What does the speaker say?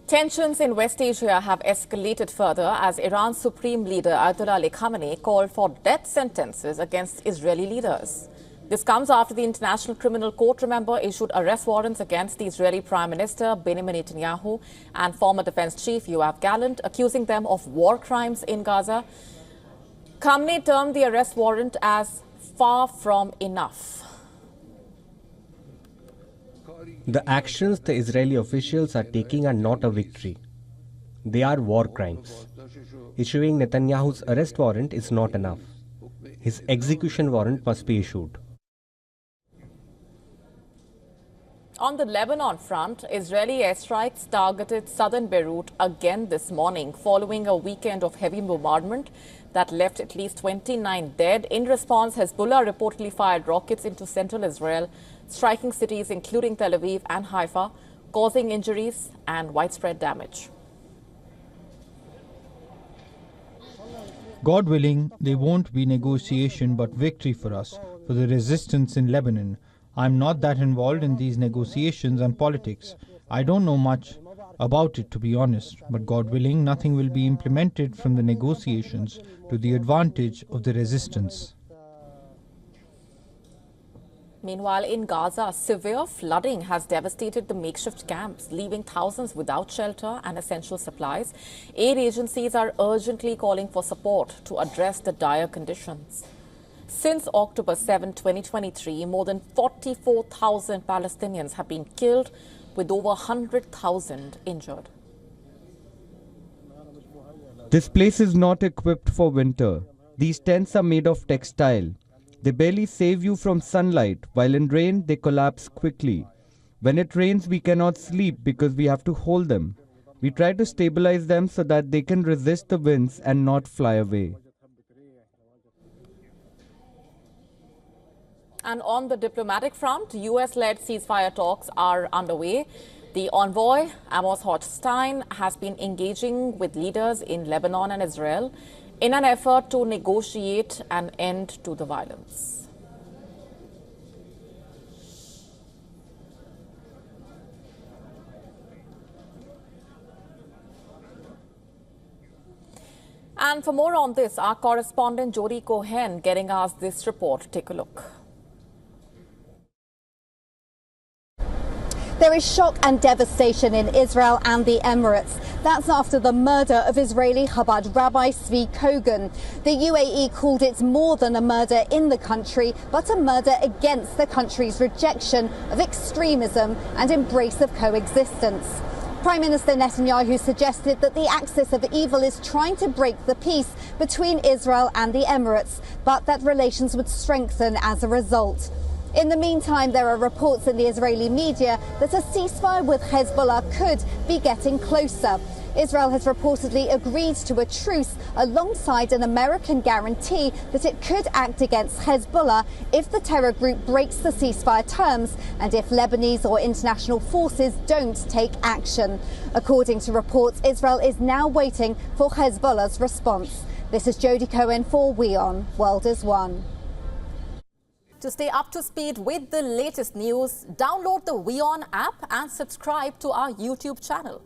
Tensions in West Asia have escalated further as Iran's Supreme Leader Ali Khamenei called for death sentences against Israeli leaders. This comes after the International Criminal Court, remember, issued arrest warrants against the Israeli Prime Minister Benjamin Netanyahu and former Defense Chief Gallant, accusing them of war crimes in Gaza. Khamenei termed the arrest warrant as far from enough. The actions the Israeli officials are taking are not a victory. They are war crimes. Issuing Netanyahu's arrest warrant is not enough. His execution warrant must be issued. On the Lebanon front, Israeli airstrikes targeted southern Beirut again this morning following a weekend of heavy bombardment that left at least 29 dead. In response, Hezbollah reportedly fired rockets into central Israel, striking cities including Tel Aviv and Haifa, causing injuries and widespread damage. God willing, there won't be negotiation but victory for us, for the resistance in Lebanon. I'm not that involved in these negotiations and politics. I don't know much about it, to be honest, but God willing, nothing will be implemented from the negotiations to the advantage of the resistance. Meanwhile, in Gaza, severe flooding has devastated the makeshift camps, leaving thousands without shelter and essential supplies. Aid agencies are urgently calling for support to address the dire conditions. Since October 7, 2023, more than 44,000 Palestinians have been killed, with over 100,000 injured. This place is not equipped for winter. These tents are made of textile. They barely save you from sunlight, while in rain they collapse quickly. When it rains, we cannot sleep because we have to hold them. We try to stabilize them so that they can resist the winds and not fly away. And on the diplomatic front, US-led ceasefire talks are underway. The envoy, Amos Hochstein, has been engaging with leaders in Lebanon and Israel in an effort to negotiate an end to the violence. And for more on this, our correspondent Jody Cohen getting us this report. Take a look. There is shock and devastation in Israel and the Emirates. That's after the murder of Israeli Chabad Rabbi Zvi Kogan. The UAE called it more than a murder in the country, but a murder against the country's rejection of extremism and embrace of coexistence. Prime Minister Netanyahu suggested that the axis of evil is trying to break the peace between Israel and the Emirates, but that relations would strengthen as a result. In the meantime, there are reports in the Israeli media that a ceasefire with Hezbollah could be getting closer. Israel has reportedly agreed to a truce alongside an American guarantee that it could act against Hezbollah if the terror group breaks the ceasefire terms and if Lebanese or international forces don't take action. According to reports, Israel is now waiting for Hezbollah's response. This is Jody Cohen for WION World is One. To stay up to speed with the latest news, download the WION app and subscribe to our YouTube channel.